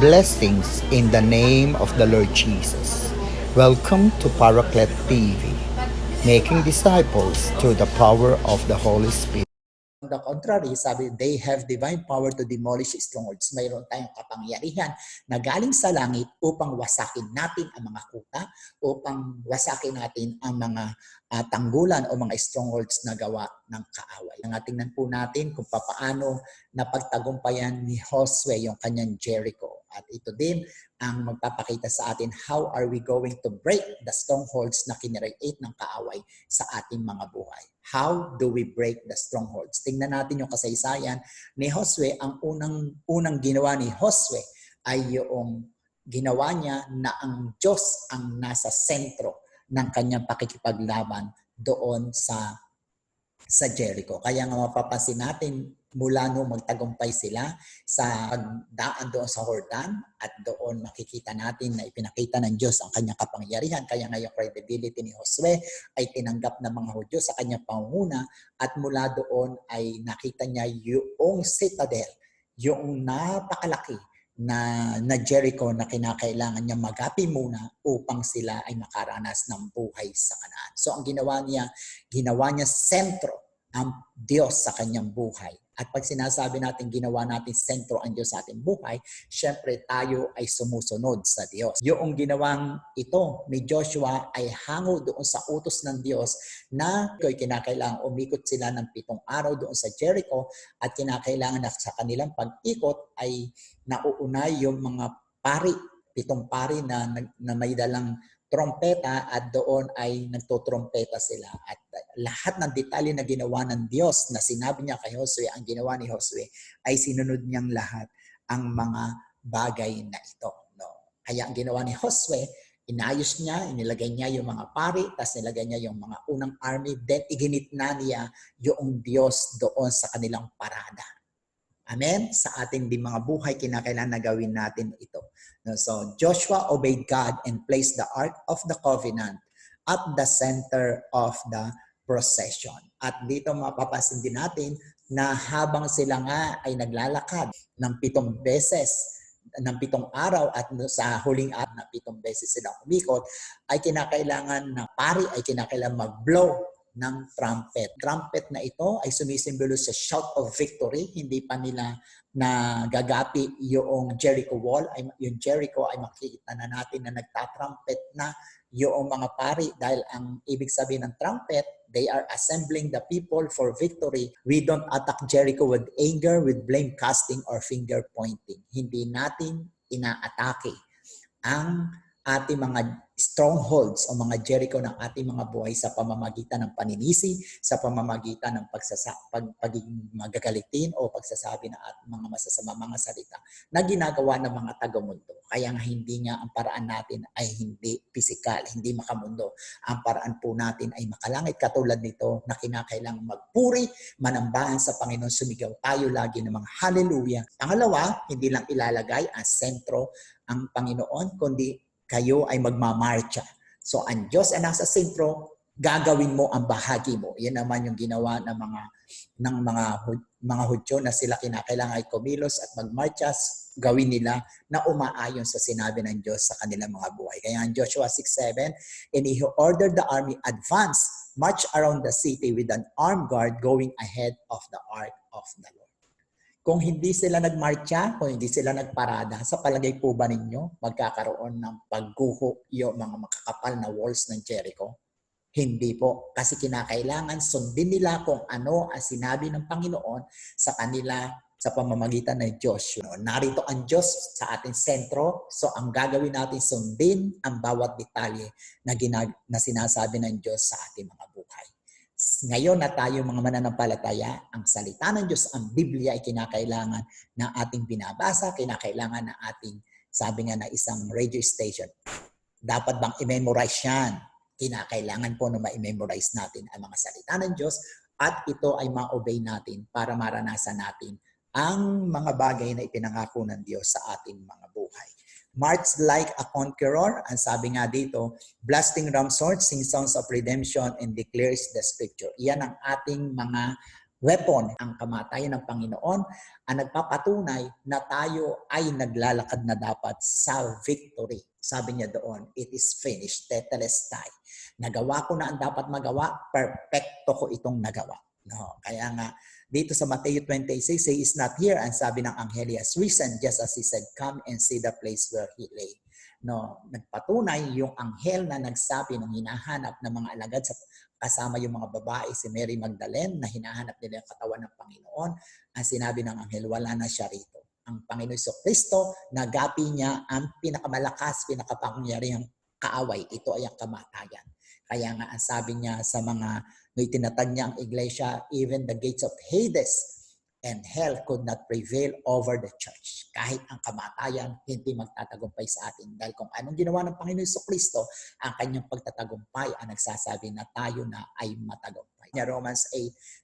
Blessings in the name of the Lord Jesus. Welcome to Paraclet TV, making disciples through the power of the Holy Spirit. On the contrary, sabi, they have divine power to demolish strongholds. Mayroon tayong kapangyarihan na galing sa langit upang wasakin natin ang mga kuta, upang wasakin natin ang mga tanggulan o mga strongholds na gawa ng kaaway. Tingnan po natin kung paano napagtagumpayan ni Josue yung kanyang Jericho. At ito din ang magpapakita sa atin how are we going to break the strongholds na kinreate ng kaaway sa ating mga buhay. How do we break the strongholds? Tingnan natin yung kasaysayan ni Josue. Ang unang ginawa ni Josue ay yung ginawa niya na ang Diyos ang nasa sentro ng kanyang pakikipaglaban doon sa Jericho. Kaya nga mapapansin natin mula nung magtagumpay sila sa pagdaan doon sa Jordan at doon makikita natin na ipinakita ng Diyos ang kanyang kapangyarihan. Kaya nga yung credibility ni Josue ay tinanggap ng mga Hudyo sa kanyang pangunguna at mula doon ay nakita niya yung citadel, yung napakalaki na Jericho na kinakailangan niya magapi muna upang sila ay makaranas ng buhay sa Kanaan. So ang ginawa niya sentro ang Diyos sa kanyang buhay. At pag sinasabi natin ginawa natin sentro ang Diyos sa ating buhay, syempre tayo ay sumusunod sa Diyos. Yung ginawang ito ni Joshua ay hango doon sa utos ng Diyos na kinakailangan umikot sila ng 7 araw doon sa Jericho at kinakailangan na sa kanilang pag-ikot ay nauunay yung mga pari, 7 pari na may dalang trompeta at doon ay nagtotrompeta sila. At lahat ng detalye na ginawa ng Diyos na sinabi niya kay Josue, ang ginawa ni Josue ay sinunod niyang lahat ang mga bagay na ito. No? Kaya ang ginawa ni Josue, inayos niya, inilagay niya yung mga pari, tapos nilagay niya yung mga unang army, then iginitna niya yung Diyos doon sa kanilang parada. Amen? Sa ating di mga buhay, kinakailangan na gawin natin ito. So, Joshua obeyed God and placed the Ark of the Covenant at the center of the procession. At dito mapapansin din natin na habang sila nga ay naglalakad ng 7 beses, ng 7 araw at sa huling araw na 7 beses sila umikot, ay kinakailangan na pari ay kinakailangan mag-blow ng trumpet. Trumpet na ito ay sumisimbolo sa shout of victory. Hindi pa nila nagagapi yung Jericho wall. Yung Jericho ay makikita na natin na nagtatrumpet na yung mga pari dahil ang ibig sabihin ng trumpet, they are assembling the people for victory. We don't attack Jericho with anger, with blame casting, or finger pointing. Hindi natin inaatake ang ating mga strongholds o mga Jericho ng ating mga buhay sa pamamagitan ng paninisi, sa pamamagitan ng pagiging magagalitin o pagsasabi ng ating mga masasama mga salita na ginagawa ng mga taga-mundo. Kaya nga hindi nga ang paraan natin ay hindi pisikal, hindi makamundo. Ang paraan po natin ay makalangit katulad nito na kinakailangang magpuri, manambahan sa Panginoon, sumigaw tayo lagi ng mga hallelujah. Pangalawa, hindi lang ilalagay ang sentro ang Panginoon, kundi kayo ay magmamarcha. So ang Diyos ay nasa sentro, gagawin mo ang bahagi mo. Yan naman yung ginawa ng mga Hudyo na sila kinakailangan ay kumilos at magmarcha, gawin nila na umaayon sa sinabi ng Diyos sa kanilang mga buhay. Kaya ang Joshua 6:7, and he ordered the army advance, march around the city with an armed guard going ahead of the ark of the Lord. Kung hindi sila nagmarcha, kung hindi sila nagparada, sa palagay po ba ninyo magkakaroon ng pagguho yung mga makakapal na walls ng Jericho? Hindi po. Kasi kinakailangan sundin nila kung ano ang sinabi ng Panginoon sa kanila sa pamamagitan ng Diyos. Narito ang Diyos sa ating sentro. So ang gagawin natin sundin ang bawat detalye na sinasabi ng Diyos sa ating mga buhay. Ngayon na tayo mga mananampalataya, ang salita ng Diyos, ang Biblia ay kinakailangan na ating binabasa, kinakailangan na ating, sabi nga na isang radio station. Dapat bang i-memorize yan? Kinakailangan po na ma-memorize natin ang mga salita ng Diyos at ito ay ma-obey natin para maranasan natin ang mga bagay na ipinangako ng Diyos sa ating mga buhay. March like a conqueror, ang sabi nga dito, blasting ram sword, sing songs of redemption, and declares the scripture. Iyan ang ating mga weapon, ang kamatayan ng Panginoon, ang nagpapatunay na tayo ay naglalakad na dapat sa victory. Sabi niya doon, it is finished, tetelestai. Nagawa ko na ang dapat magawa, perfecto ko itong nagawa. No, kaya nga, dito sa Matthew 26, he is not here. Ang sabi ng anghel, he has risen, just as he said, come and see the place where he lay. No, nagpatunay yung anghel na nagsabi ng hinahanap ng mga alagad sa kasama yung mga babae, si Mary Magdalene, na hinahanap nila yung katawan ng Panginoon. Ang sinabi ng anghel, wala na siya rito. Ang Panginoon Kristo, nagapi niya ang pinakamalakas, pinakapangyarihang kaaway. Ito ay ang kamatayan. Kaya nga ang sabi niya sa mga itinatag niya ang iglesia, even the gates of Hades and hell could not prevail over the church. Kahit ang kamatayan, hindi magtatagumpay sa atin. Dahil kung anong ginawa ng Panginoon Kristo, ang kanyang pagtatagumpay ang nagsasabi na tayo na ay matagumpay. Romans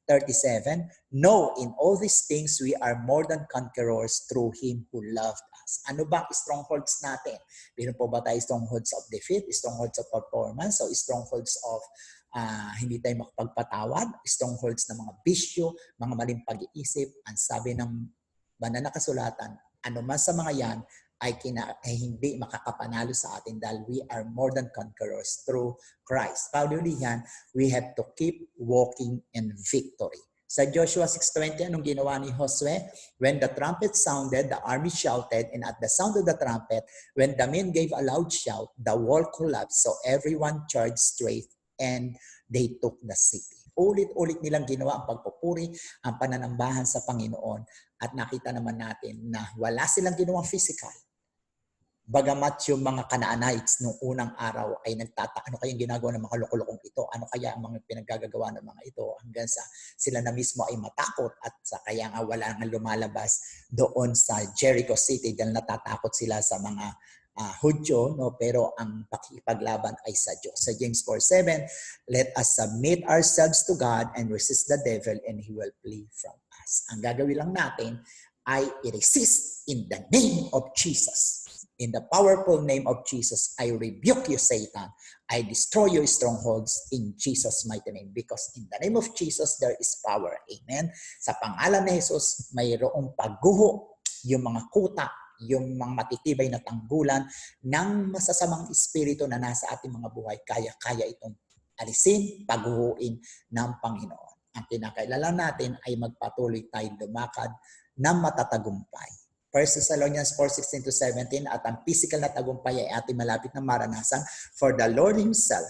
8:37, no, in all these things we are more than conquerors through Him who loved us. Ano ba ang strongholds natin? Meron po ba tayo strongholds of defeat, strongholds of performance, o strongholds of hindi tayo makapagpatawad, strongholds ng mga bisyo, mga maling pag-iisip? Ang sabi ng banal na kasulatan, ano man sa mga yan ay hindi makakapanalo sa atin dahil we are more than conquerors through Christ. Paulihan, we have to keep walking in victory. Sa Joshua 6:20, anong ginawa ni Josue? When the trumpet sounded, the army shouted, and at the sound of the trumpet, when the men gave a loud shout, the wall collapsed, so everyone charged straight, and they took the city. Ulit-ulit nilang ginawa ang pagpupuri, ang pananambahan sa Panginoon, at nakita naman natin na wala silang ginawang physical. Bagamat yung mga Canaanites nung unang araw ay nagtataka, ano kayang ginagawa ng mga lokolokong ito? Ano kaya ang mga pinaggagawa ng mga ito? Hanggang sa sila na mismo ay matakot at sa kaya nga wala nga lumalabas doon sa Jericho City dahil natatakot sila sa mga Hudyo, no? Pero ang pakikipaglaban ay sa Diyos. Sa James 4:7, let us submit ourselves to God and resist the devil and he will flee from us. Ang gagawin lang natin ay i-resist in the name of Jesus. In the powerful name of Jesus, I rebuke you, Satan. I destroy your strongholds in Jesus' mighty name. Because in the name of Jesus, there is power. Amen? Sa pangalan ni Jesus, mayroong pagguho yung mga kuta, yung mga matitibay na tanggulan ng masasamang espiritu na nasa ating mga buhay. Kaya itong alisin, paghuhuin ng Panginoon. Ang kinakailangan natin ay magpatuloy tayo lumakad na matatagumpay. 1 Thessalonians 4:16-17, at ang physical na tagumpay ay ating malapit na maranasan, for the Lord Himself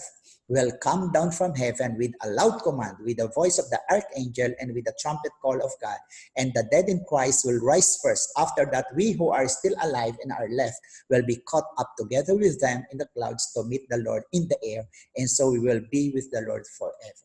will come down from heaven with a loud command, with the voice of the archangel, and with the trumpet call of God. And the dead in Christ will rise first. After that, we who are still alive and are left will be caught up together with them in the clouds to meet the Lord in the air. And so we will be with the Lord forever.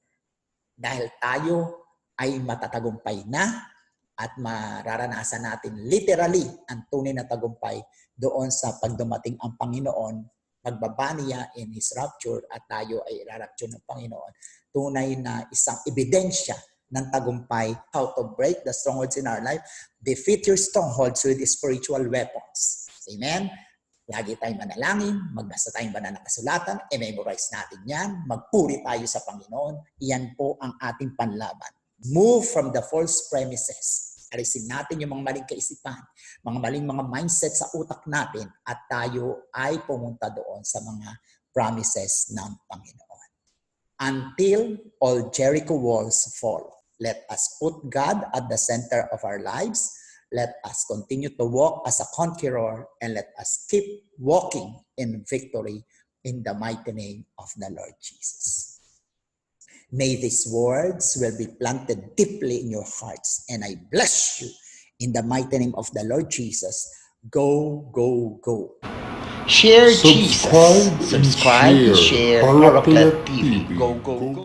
Dahil tayo ay matatagumpay na, at mararanasan natin literally ang tunay na tagumpay doon sa pagdumating ang Panginoon, pagbaba niya in His rapture, at tayo ay irarapture ng Panginoon. Tunay na isang ebidensya ng tagumpay, how to break the strongholds in our life, defeat your strongholds with spiritual weapons. Amen? Lagi tayong manalangin, magbasa tayong banal na kasulatan, i-memorize natin yan, magpuri tayo sa Panginoon. Iyan po ang ating panlaban. Move from the false premises. Alisin natin yung mga maling kaisipan, mga maling mga mindset sa utak natin, at tayo ay pumunta doon sa mga promises ng Panginoon. Until all Jericho walls fall, let us put God at the center of our lives. Let us continue to walk as a conqueror, and let us keep walking in victory in the mighty name of the Lord Jesus. May these words will be planted deeply in your hearts, and I bless you in the mighty name of the Lord Jesus. Go, go, go. Share Subscribe Jesus. Subscribe, and share share Paraclet Paraclet TV. TV. Go, go, go.